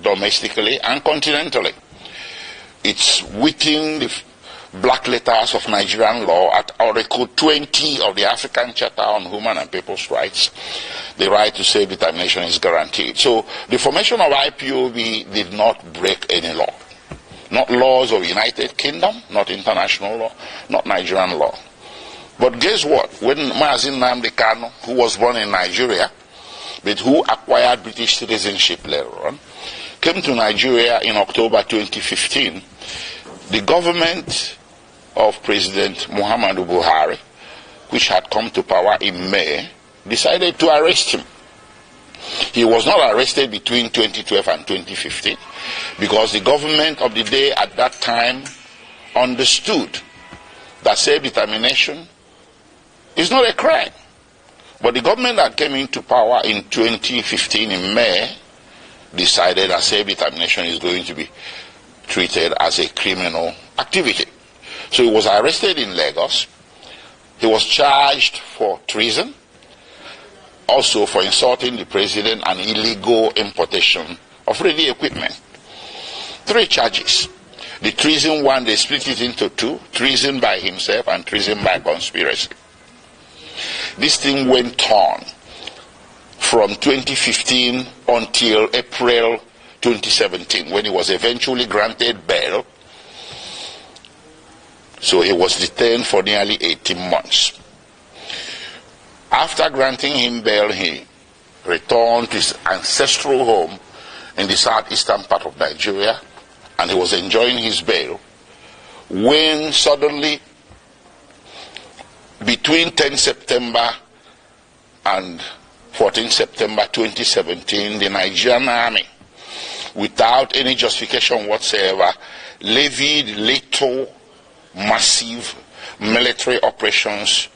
domestically, and continentally. It's within the black letters of Nigerian law at Article 20 of the African Charter on Human and People's Rights. The right to self-determination is guaranteed. So the formation of IPOB did not break any law. Not laws of United Kingdom, not international law, not Nigerian law. But guess what? When Mazi Nnamdi Kanu, who was born in Nigeria, but who acquired British citizenship later on, came to Nigeria in October 2015, the government of President Muhammadu Buhari, which had come to power in May, decided to arrest him. He was not arrested between 2012 and 2015 because the government of the day at that time understood that self-determination is not a crime. But the government that came into power in 2015 in May decided that self-determination is going to be treated as a criminal activity. So he was arrested in Lagos. He was charged for treason, also for insulting the president and illegal importation of ready equipment. 3 charges. The treason one, they split it into two: treason by himself and treason by conspiracy. This thing went on from 2015 until April 2017, when he was eventually granted bail. So he was detained for nearly 18 months. After granting him bail, he returned to his ancestral home in the southeastern part of Nigeria, and he was enjoying his bail when suddenly, between 10 September and 14 September 2017, the Nigerian army, without any justification whatsoever, levied lethal, massive military operations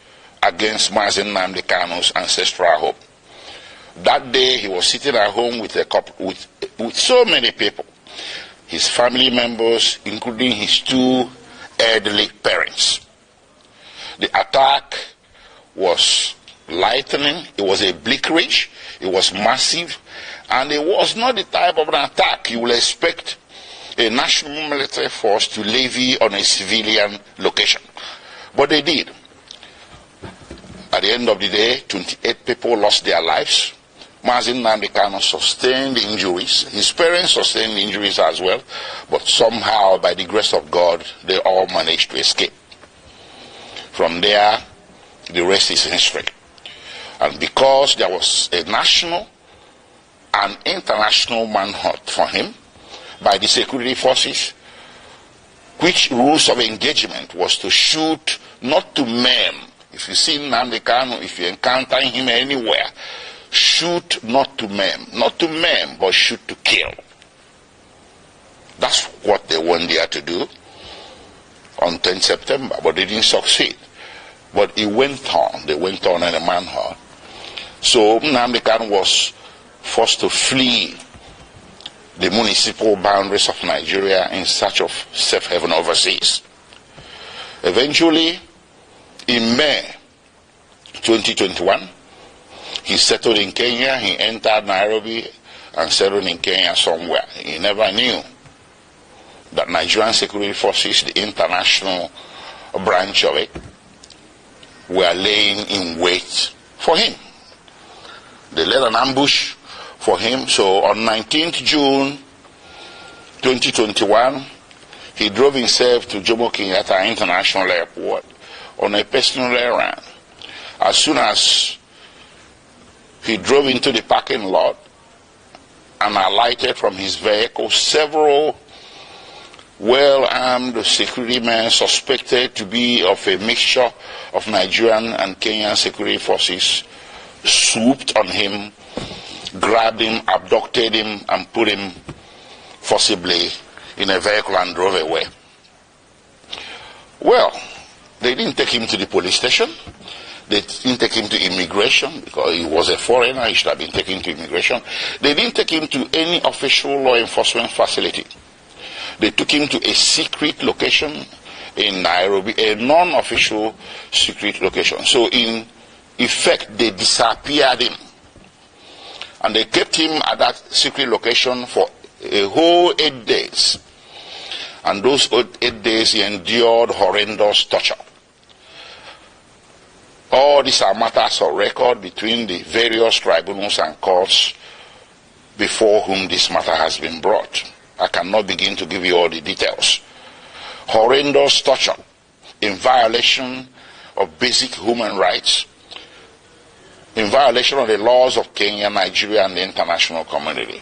against Nnamdi Kanu's ancestral home. That day, he was sitting at home with with so many people, his family members, including his two elderly parents. The attack was lightning, it was a bleak range, it was massive, and it was not the type of an attack you will expect a national military force to levy on a civilian location. But they did. At the end of the day, 28 people lost their lives. Nnamdi Kanu sustained injuries. His parents sustained injuries as well, but somehow, by the grace of God, they all managed to escape. From there, the rest is history. And because there was a national and international manhunt for him by the security forces, which rules of engagement was to shoot, not to maim. If you see Nnamdi Kanu, if you encounter him anywhere, shoot not to maim. Not to maim, but shoot to kill. That's what they went there to do on 10 September, but they didn't succeed. But it went on. They went on in a manhunt. So Nnamdi Kanu was forced to flee the municipal boundaries of Nigeria in search of safe haven overseas. Eventually, in May 2021, he settled in Kenya. He entered Nairobi and settled in Kenya somewhere. He never knew that Nigerian security forces, the international branch of it, were laying in wait for him. They laid an ambush for him. So on 19th June 2021, he drove himself to Jomo Kenyatta International Airport on a personal errand. As soon as he drove into the parking lot and alighted from his vehicle, several well-armed security men suspected to be of a mixture of Nigerian and Kenyan security forces swooped on him, grabbed him, abducted him, and put him forcibly in a vehicle and drove away. Well, they didn't take him to the police station. They didn't take him to immigration because he was a foreigner. He should have been taken to immigration. They didn't take him to any official law enforcement facility. They took him to a secret location in Nairobi, a non-official secret location. So in effect, they disappeared him. And they kept him at that secret location for a whole 8 days. And those 8 days he endured horrendous torture. All these are matters of record between the various tribunals and courts before whom this matter has been brought. I cannot begin to give you all the details. Horrendous torture in violation of basic human rights, in violation of the laws of Kenya, Nigeria, and the international community.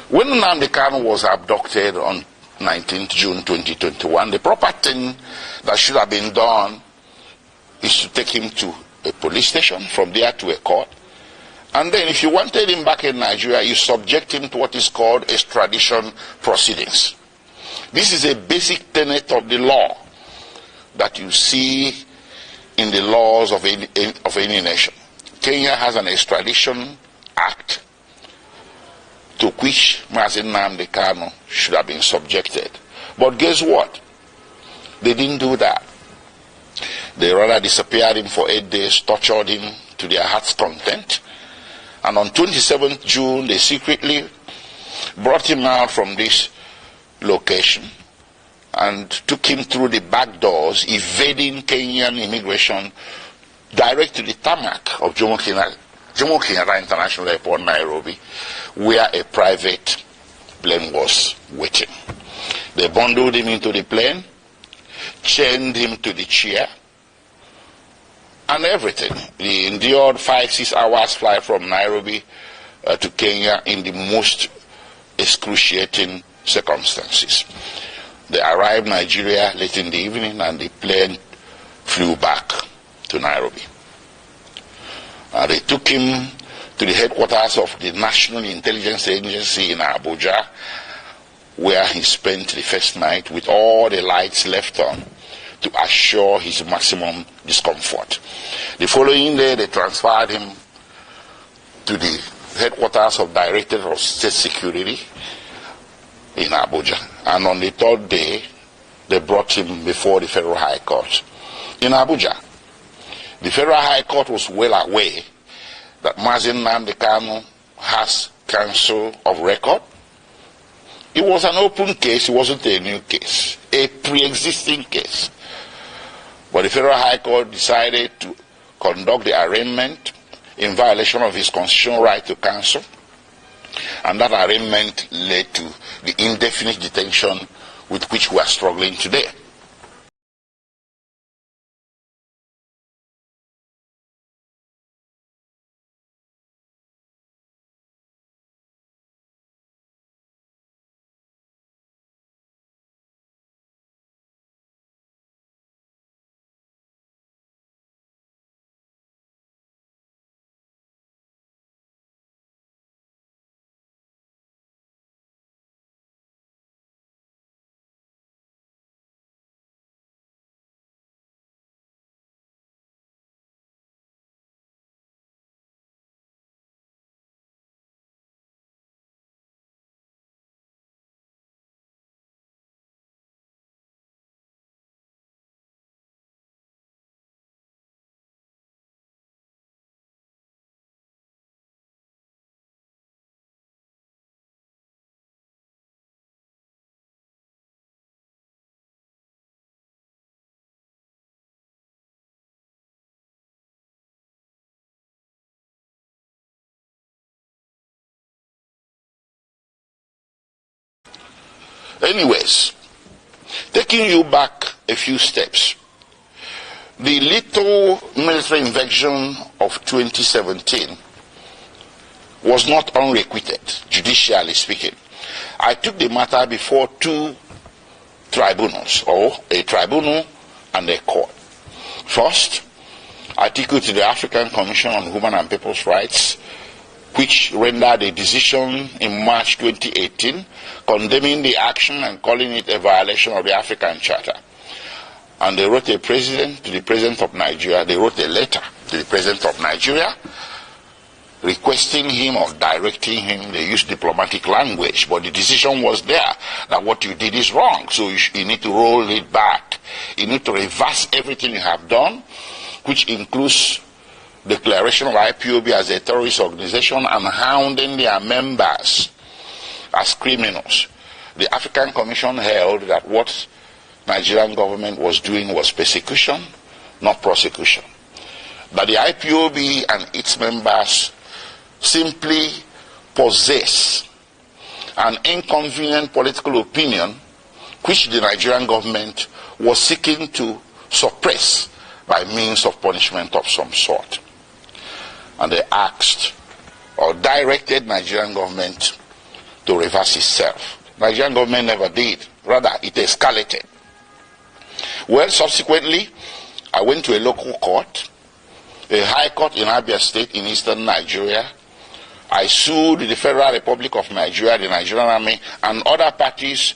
When Nnamdi Kanu was abducted on 19th June 2021, the proper thing that should have been done is to take him to a police station, from there to a court. And then if you wanted him back in Nigeria, you subject him to what is called extradition proceedings. This is a basic tenet of the law that you see in the laws of any nation. Kenya has an extradition act to which Nnamdi Kanu should have been subjected. But guess what? They didn't do that. They rather disappeared him for 8 days, tortured him to their heart's content. And on 27th June, they secretly brought him out from this location and took him through the back doors, evading Kenyan immigration, direct to the tarmac of Jomo Kenyatta International Airport, Nairobi, where a private plane was waiting. They bundled him into the plane, chained him to the chair, and everything. He endured 5-6 hours flight from Nairobi to Kenya in the most excruciating circumstances. They arrived in Nigeria late in the evening and the plane flew back to Nairobi. They took him to the headquarters of the National Intelligence Agency in Abuja, where he spent the first night with all the lights left on to assure his maximum discomfort. The following day, they transferred him to the headquarters of Directorate of State Security in Abuja. And on the third day, they brought him before the Federal High Court in Abuja. The Federal High Court was well aware that Nnamdi Kanu has counsel of record. It was an open case, it wasn't a new case, a pre-existing case. But the Federal High Court decided to conduct the arraignment in violation of his constitutional right to counsel, and that arraignment led to the indefinite detention with which we are struggling today. Anyways, taking you back a few steps, the little military invasion of 2017 was not unrequited, judicially speaking. I took the matter before two tribunals, or a tribunal and a court. First, I took it to the African Commission on Human and People's Rights, which rendered a decision in March 2018 condemning the action and calling it a violation of the African Charter. And they wrote to the President of Nigeria, they wrote a letter to the President of Nigeria requesting him or directing him. They used diplomatic language, but the decision was there that what you did is wrong, so you need to roll it back. You need to reverse everything you have done, which includes declaration of IPOB as a terrorist organization and hounding their members as criminals. The African Commission held that what Nigerian government was doing was persecution, not prosecution. That the IPOB and its members simply possess an inconvenient political opinion which the Nigerian government was seeking to suppress by means of punishment of some sort. And they asked or directed Nigerian government to reverse itself. Nigerian government never did. Rather, it escalated. Well, subsequently, I went to a local court, a high court in Abia State in eastern Nigeria. I sued the Federal Republic of Nigeria, the Nigerian Army, and other parties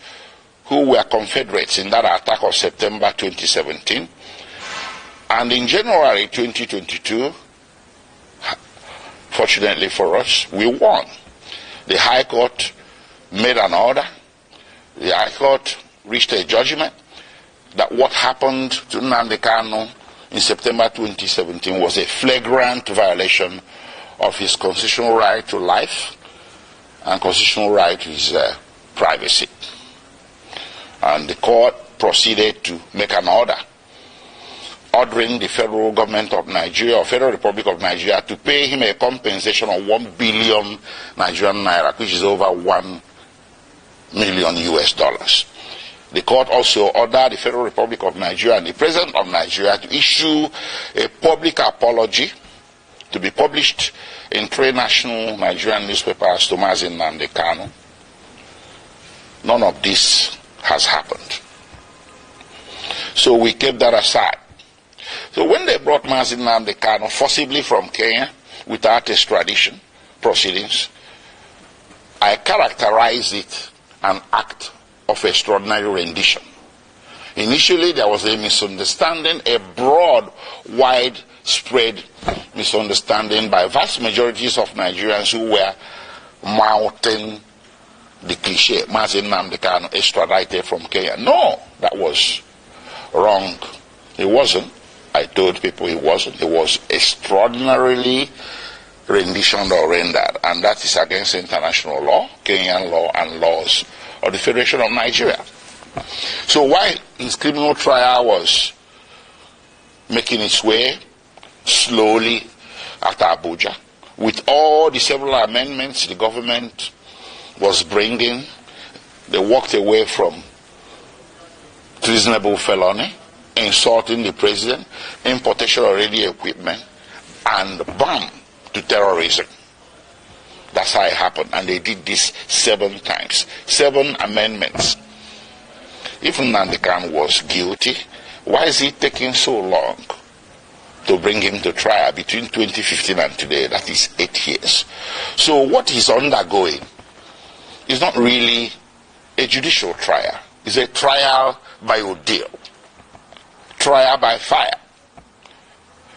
who were confederates in that attack of September 2017. And in January 2022, fortunately for us, we won. The High Court made an order. The High Court reached a judgment that what happened to Nnamdi Kanu in September 2017 was a flagrant violation of his constitutional right to life and constitutional right to his privacy. And the court proceeded to make an order ordering the federal government of Nigeria or Federal Republic of Nigeria to pay him a compensation of 1 billion Nigerian naira, which is over $1 million US. The court also ordered the Federal Republic of Nigeria and the President of Nigeria to issue a public apology to be published in 3 national Nigerian newspapers to Nnamdi Kanu. None of this has happened. So we kept that aside. So when they brought Nnamdi Kanu forcibly from Kenya without extradition proceedings, I characterized it an act of extraordinary rendition. Initially, there was a misunderstanding, a broad, widespread misunderstanding by vast majorities of Nigerians who were mouthing the cliche, Nnamdi Kanu extradited from Kenya. No, that was wrong. He wasn't. I told people he wasn't. He was extraordinarily renditioned or rendered, and that is against international law, Kenyan law, and laws of the Federation of Nigeria. So while his criminal trial was making its way slowly at Abuja, with all the several amendments the government was bringing, they walked away from treasonable felony, insulting the president, importation of radio equipment, and bam, to terrorism. That's how it happened. And they did this 7 times. 7 amendments. If Nnamdi Kanu was guilty, why is it taking so long to bring him to trial between 2015 and today? That is 8 years. So what he's undergoing is not really a judicial trial. It's a trial by ordeal. Trial by fire.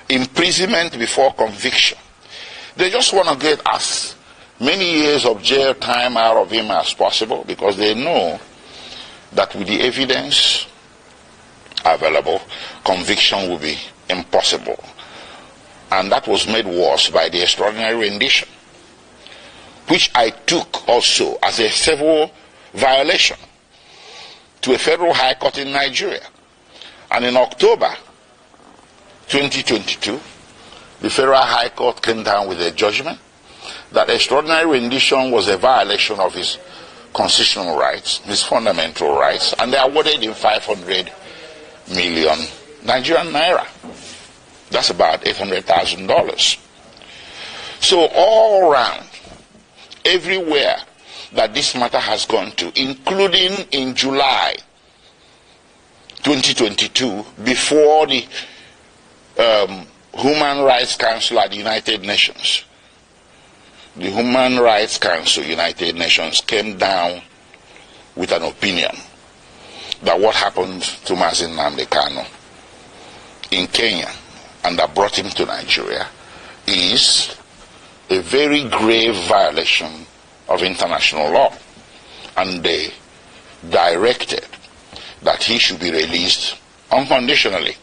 Imprisonment before conviction. They just want to get as many years of jail time out of him as possible, because they know that with the evidence available, conviction will be impossible. And that was made worse by the extraordinary rendition, which I took also as a civil violation to a federal high court in Nigeria. And in October 2022, the Federal High Court came down with a judgment that extraordinary rendition was a violation of his constitutional rights, his fundamental rights, and they awarded him 500 million Nigerian naira. That's about $800,000. So all around, everywhere that this matter has gone to, including in July 2022, before the Human Rights Council at the United Nations. The Human Rights Council, United Nations, came down with an opinion that what happened to Nnamdi Kanu in Kenya and that brought him to Nigeria is a very grave violation of international law. And they directed that he should be released unconditionally.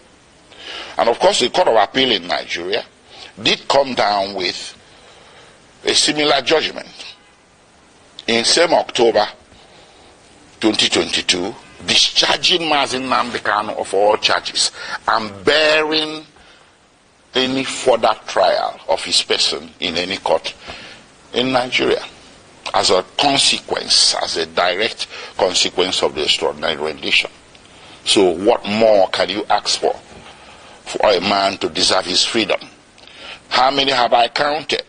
And of course, the Court of Appeal in Nigeria did come down with a similar judgment in same October 2022, discharging Nnamdi Kanu of all charges and bearing any further trial of his person in any court in Nigeria as a consequence, as a direct consequence of the extraordinary rendition. So what more can you ask for a man to deserve his freedom? How many have I counted?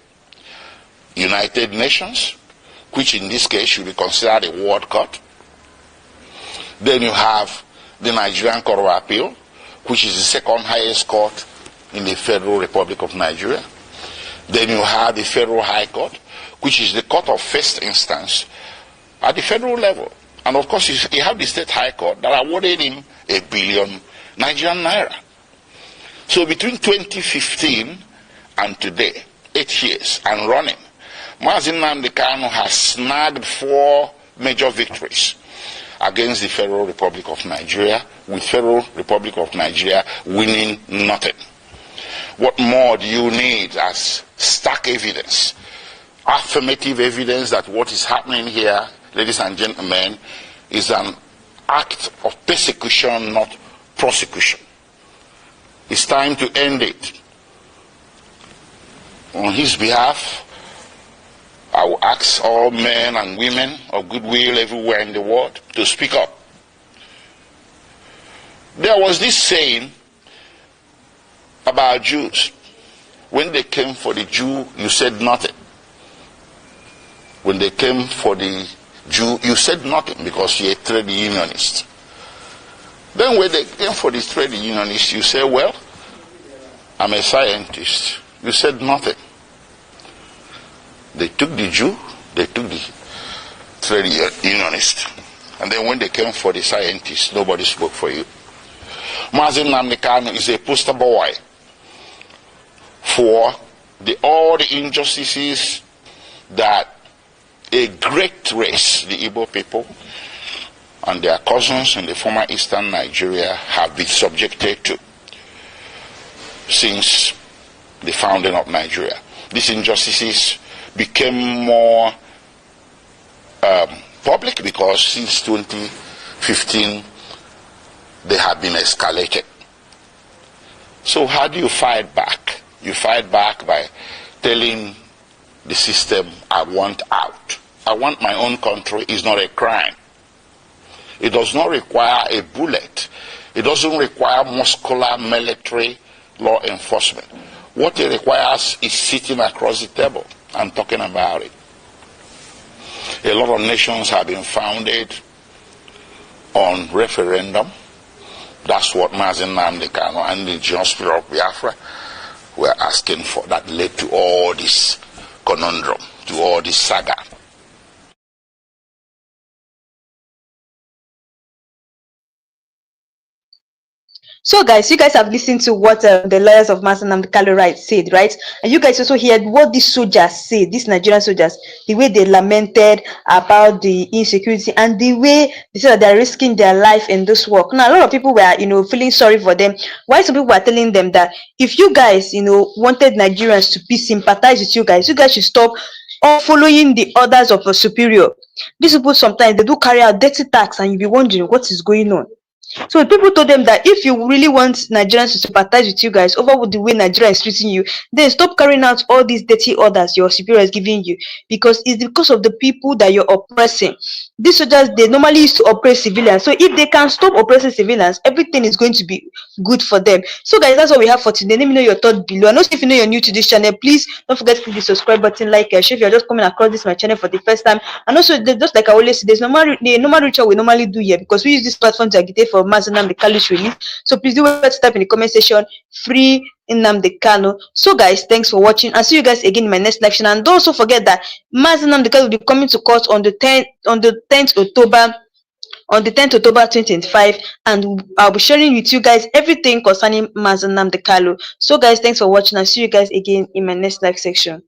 United Nations, which in this case should be considered a world court. Then you have the Nigerian Court of Appeal, which is the second highest court in the Federal Republic of Nigeria. Then you have the Federal High Court, which is the court of first instance at the federal level. And of course, you have the State High Court that awarded him 1 billion Nigerian naira. So between 2015 and today, 8 years and running, Nnamdi Kanu has snagged 4 major victories against the Federal Republic of Nigeria, with Federal Republic of Nigeria winning nothing. What more do you need as stark evidence, affirmative evidence that what is happening here, ladies and gentlemen, is an act of persecution, not prosecution. It's time to end it. On his behalf, I will ask all men and women of goodwill everywhere in the world to speak up. There was this saying about Jews. When they came for the Jew, you said nothing. When they came for the Jew, you said nothing because you're a trade unionist. Then when they came for the trade unionist, you said, well, I'm a scientist. You said nothing. They took the Jew, they took the trade unionist. And then when they came for the scientist, nobody spoke for you. Nnamdi Kanu is a poster boy for all the injustices that a great race, the Igbo people, and their cousins in the former eastern Nigeria have been subjected to since the founding of Nigeria. These injustices became more public because since 2015 they have been escalated. So how do you fight back? You fight back by telling the system, I want out. I want my own country is not a crime. It does not require a bullet. It doesn't require muscular military law enforcement. What it requires is sitting across the table and talking about it. A lot of nations have been founded on referendum. That's what Nnamdi Kanu and the Indigenous Spirit of Biafra were asking for. That led to all this conundrum, to all this saga. So guys, you guys have listened to what the lawyers of Nnamdi Kanu said, right? And you guys also heard what these soldiers said, these Nigerian soldiers, the way they lamented about the insecurity and the way they said that they're risking their life in this work. Now, a lot of people were, feeling sorry for them. Why some people were telling them that if you guys, wanted Nigerians to be sympathize with you guys should stop following the orders of a superior. These people sometimes they do carry out dirty tasks and you'll be wondering what is going on. So people told them that if you really want Nigerians to sympathize with you guys over with the way Nigeria is treating you, then stop carrying out all these dirty orders your superior is giving you, because it's because of the people that you're oppressing. These soldiers, they normally used to oppress civilians. So if they can stop oppressing civilians, everything is going to be good for them. So guys, that's what we have for today. Let me know your thoughts below. And also, if you know you're new to this channel, please don't forget to click the subscribe button, like, share if you're just coming across this my channel for the first time. And also, just like I always say, there's the normal ritual we normally do here, because we use this platform to agitate for Nnamdi Kanu's release. So please do wait to type in the comment section, free Nnamdi Kanu. So guys, thanks for watching, and see you guys again in my next live channel. And don't also forget that Nnamdi Kanu will be coming to court on the 10th October 2025, and I'll be sharing with you guys everything concerning Nnamdi Kanu. So guys, thanks for watching, and see you guys again in my next live section.